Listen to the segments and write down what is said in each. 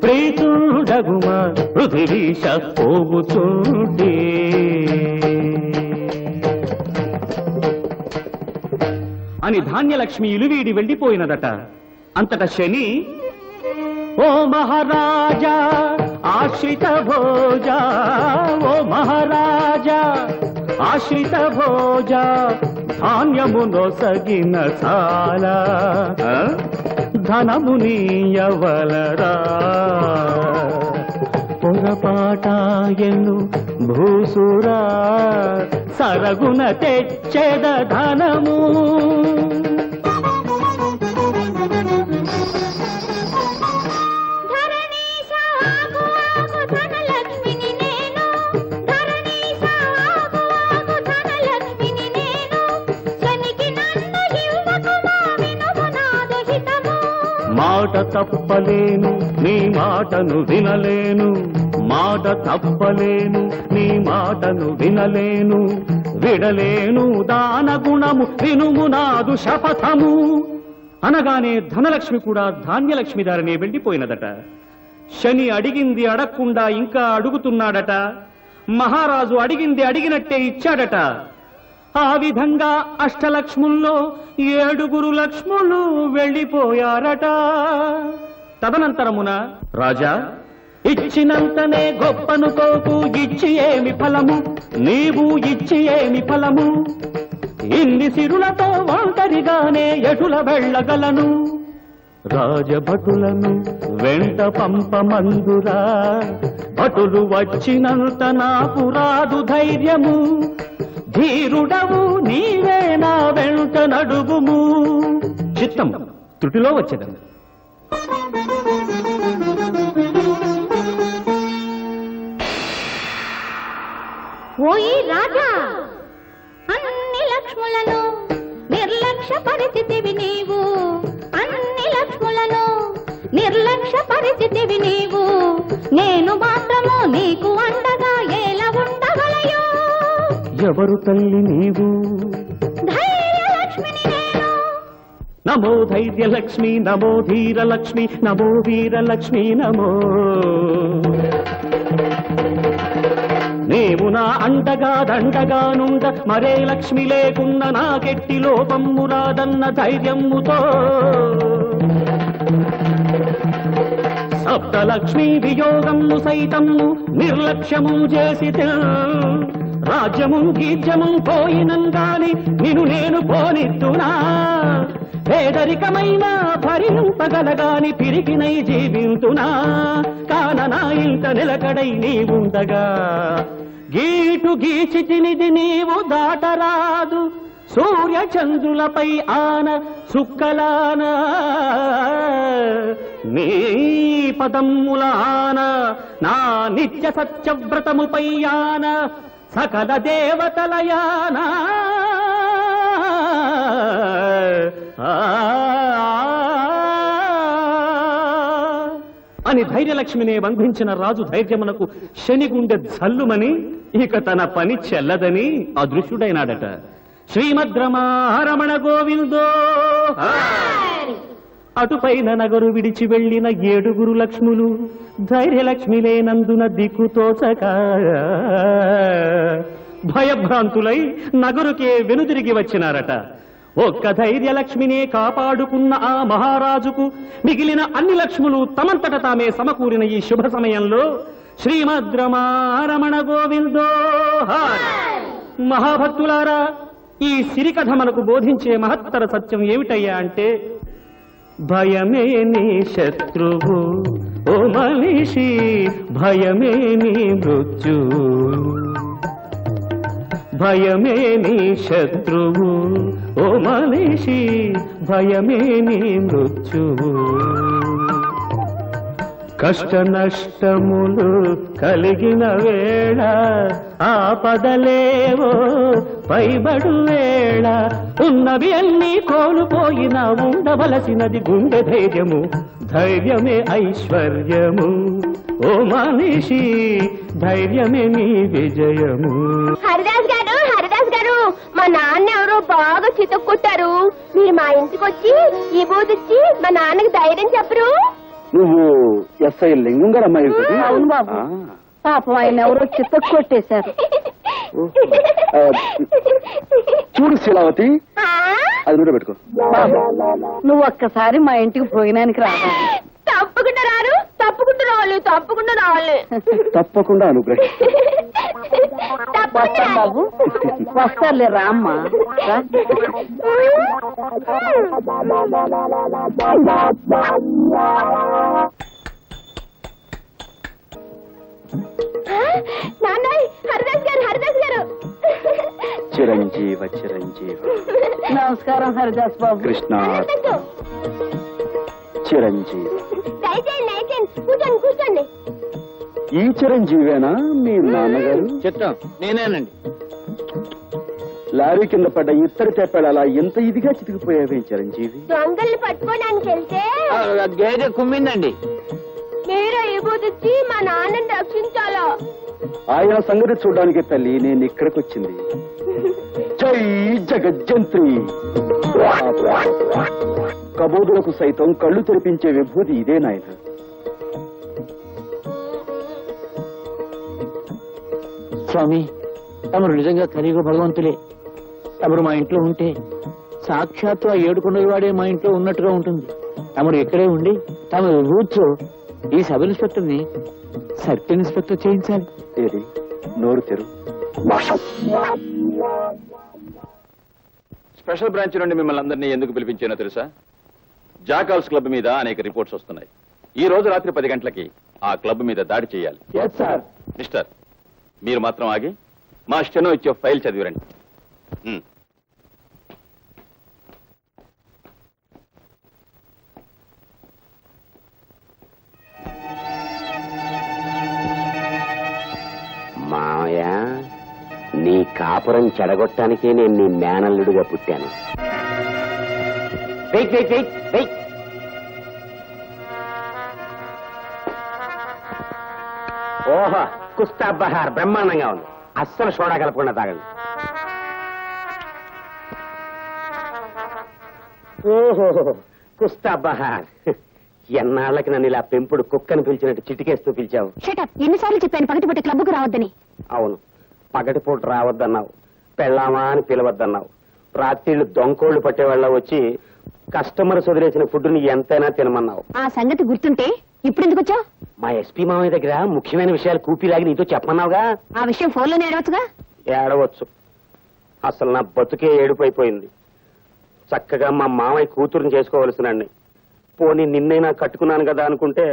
ప్రీతుండగుమా పృథివీశ పోగుచుంటే అని ధాన్యలక్ష్మి ఇలువీడి వెళ్ళిపోయినదట. అంతట శని, ఓ మహారాజా ఆశ్రిత భోజ, ఓ మహారాజా ఆశ్రిత భోజ, ధాన్యము నొసగిన చాలా ధనము నీయవలరా, పొరపాటాయను భూసురా సరగున తెచ్చెద ధనము. మాట తప్పలేను నీ మాటను వినలేను, మాట తప్పలేను నీ మాటను వినలేను, విడలేను దాన గుణము వినుము నాదు శపథము అనగానే ధనలక్ష్మి కూడా ధాన్యలక్ష్మి దారినే వెళ్ళిపోయినదట. శని అడిగింది అడగకుండా ఇంకా అడుగుతున్నాడట. మహారాజు అడిగింది అడిగినట్టే ఇచ్చాడట. ఆ విధంగా అష్టలక్ష్ముల్లో 7 లక్ష్ములు వెళ్ళిపోయారట. తదనంతరమున రాజా, ఇచ్చినంతనే గొప్పనుకోకు, ఇచ్చి ఏమి ఫలము, నీవు ఇచ్చి ఏమి ఫలము, ఇన్ని సిరులతో ఒంటరిగానే ఎటుల వెళ్ళగలను, రాజభటులను వెంట పంపమందురా, భటులు వచ్చినంత నాకు రాదు ధైర్యము, ధీరుడవు నీవే నా వెంట నడుగుము. చిత్తం త్రుటిలో వచ్చేదను. ఓయి రాజా, అన్ని లక్ష్ములను నిర్లక్ష్య పరిస్థితివి నీవు, అన్ని లక్ష్ములను నిర్లక్ష్య పరిస్థితివి నీవు, నేను మాత్రము నీకు అండగా ఎలా ఉండగలయో. ఎవరు తల్లి నీవు? ధైర్యలక్ష్మిని నేను. నమో ధైర్యలక్ష్మి, నమో ధీరలక్ష్మి, నమో వీరలక్ష్మి నమో. నీవు నా అండగా దండగా నుండ, మరే లక్ష్మి లేకున్న నాకెట్టి లోపమ్ము రాదన్న ధైర్యముతో, సప్తలక్ష్మి వియోగము సైతము నిర్లక్ష్యము చేసి, రాజ్యము గీజ్యము పోయినంగాని నిన్ను నేను పోనిద్దునా, పేదరికమైన భరింపగలగాని పిరికినై జీవింతునా, కాన నా ఇంట నిలకడై నీవుండగా, గీటు గీచి తినిది నీవు దాటరాదు, సూర్య చంద్రులపై ఆన సుక్కలాన, నీ పదమ్ముల ఆన నా నిత్య సత్యవ్రతముపై ఆన, సకల దేవతలయానా అని ధైర్యలక్ష్మినే బంధించిన రాజు ధైర్యమునకు శని గుండె జల్లుమని ఇక తన పని చెల్లదని అదృశ్యుడైనాడట. శ్రీమద్రమారమణ గోవిందో. అటుపైన నగరు విడిచి వెళ్లిన 7 లక్ష్ములు ధైర్యలక్ష్మి లేనందున దిక్కుతోచక భయభ్రాంతులై నగరుకే వెనుదిరిగి వచ్చినారట. ఒక్క ధైర్యలక్ష్మినే కాపాడుకున్న ఆ మహారాజుకు మిగిలిన అన్ని లక్ష్ములు తమంతట తామే సమకూరిన ఈ శుభ సమయంలో శ్రీమద్రమారమణ గోవిందో. మహాభక్తులారా, ఈ సిరికథ మనకు బోధించే మహత్తర సత్యం ఏమిటయ్యా అంటే, భయమే నీ శత్రువు ఓ మనిషి, భయమే నీ మృత్యు, భయమే నీ శత్రువు ఓ మనిషి, భయమే నీ మృత్యువు, కష్ట నష్టములు కలిగిన వేళ ఆపదలేవో పైబడు వేళ, ఉన్నవి అన్నీ కోల్పోయినా ఉండవలసినది గుండె ధైర్యము, ధైర్యమే ఐశ్వర్యము ఓ మనిషి, ధైర్యమే నీ విజయము. హరిదాస్ గారు, మా నాన్న ఎవరో బాగా చితక్కొట్టారు, మీరు మా ఇంటికి వచ్చి ఈ బూదిచ్చి మా నాన్నకి ధైర్యం చెప్పరు? నువ్వు ఎస్ఐ లింగం గారు అమ్మాయి కదా? అవును బాబు. పాపం ఆయన ఎవరో చిత్త కొట్టేశారు. చూడు శీలావతి, అది కూడా పెట్టుకో. బాబు, నువ్వు ఒక్కసారి మా ఇంటికి భోజనానికి రావాలి. తప్పకుండా రారు, తప్పకుండా రావాలి, తప్పకుండా రావాలి. తప్పకుండా అనుగ్రహి. వస్తాం బాబు, వస్తారులే రామ్మా రా. నాన్నయ్, హరిదాస్ గారు, హరిదాస్ గారు. చిరంజీవ చిరంజీవ. నమస్కారం హరిదాస్ బాబు. కృష్ణ చిరంజీవి. దయచేయండి, దయచేయండి, కూర్చోండి కూర్చోండి. ఈ చిరంజీవేనా మీ నాన్నగారు? చిత్తం నేనేనండి. లారీ కింద పడ్డ ఇత్తడి తెప్పాడు అలా ఎంత ఇదిగా చితికిపోయావే చిరంజీవి? దొంగల్ని పట్టుకోవడానికి వెళ్తే గేదె కుమ్మిందండి. మీరు ఇవ్వదొచ్చి మా నాన్నని రక్షించాలా? ఆయన సంగతి చూడడానికి తల్లి నేను ఇక్కడికి వచ్చింది. జై జగజ్జంత్రి. కబోదులకు సైతం కళ్ళు తెరిపించే విభూతి ఇదే నాయన. స్వామి, తమరు నిజంగా కలియుగ భగవంతులే. తమరు మా ఇంట్లో ఉంటే సాక్షాత్తు ఆ ఏడుకొండల వాడే మా ఇంట్లో ఉన్నట్టుగా ఉంటుంది. తమరు ఇక్కడే ఉండి తమ విభూతితో ఈ సబ్ ఇన్స్పెక్టర్ ని సర్కిల్ ఇన్స్పెక్టర్ చేయించాలి. ఏది నోరు తెరు. స్పెషల్ బ్రాంచ్ నుండి మిమ్మల్ని అందరినీ ఎందుకు పిలిపించానో తెలుసా? జాకాల్స్ క్లబ్ మీద అనేక రిపోర్ట్స్ వస్తున్నాయి. ఈ రోజు రాత్రి 10 గంటలకి ఆ క్లబ్ మీద దాడి చేయాలి. సార్. మిస్టర్, మీరు మాత్రం ఆగి మా స్టెనో ఇచ్చే ఫైల్ చదివిరండి. మావయ్య, నీ కాపురం చెడగొట్టానికే నేను నీ మేనల్లుడిగా పుట్టాను. Wait wait wait wait. ఓహో, కుస్తా బహార్ బ్రహ్మాండంగా ఉంది. అస్సలు సోడా కలపకుండా తాగండి. ఓహో, కుస్తా బహార్. ఎన్నాళ్ళకి నన్ను ఇలా పెంపుడు కుక్కను పిలిచినట్టు చిటికేస్తూ పిలిచావు. షటప్, ఎన్నిసార్లు చెప్పాను పగటిపూట క్లబ్కు రావద్దని? అవును, పగటిపూట రావద్దన్నావు, పెళ్ళామా అని పిలవద్దన్నావు. రాత్రిళ్ళు దొంకోళ్లు పట్టేవాళ్ళ వచ్చి కస్టమర్స్ వదిలేసిన ఫుడ్ని ఎంతైనా తినమన్నావు. ఆ సంగతి గుర్తుంటే ఇప్పుడు ఎందుకు వచ్చావు? మా ఎస్పీ మామయ్య దగ్గర ముఖ్యమైన విషయాలు కూపిలాగి నీతో చెప్పమన్నావుగా. ఆ విషయం ఫోన్లోనే ఏడవచ్చుగా. ఏడవచ్చు. అసలు నా బతుకే ఏడుపైపోయింది. చక్కగా మా మామయ్య కూతురుని చేసుకోవలసినండి. పోనీ నిన్నైనా కట్టుకున్నాను కదా అనుకుంటే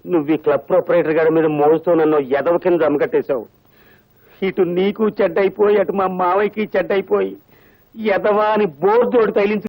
నువ్వు ఈ క్లబ్ ప్రొపరేటర్ గారి మీద మోజుతో నన్ను ఎదవ కింద జమకట్టేశావు. ఇటు నీకు చెడ్డైపోయి అటు మా మావయ్యకి చెడ్డైపోయి ఎదవా అని బోర్దోడు తైలించి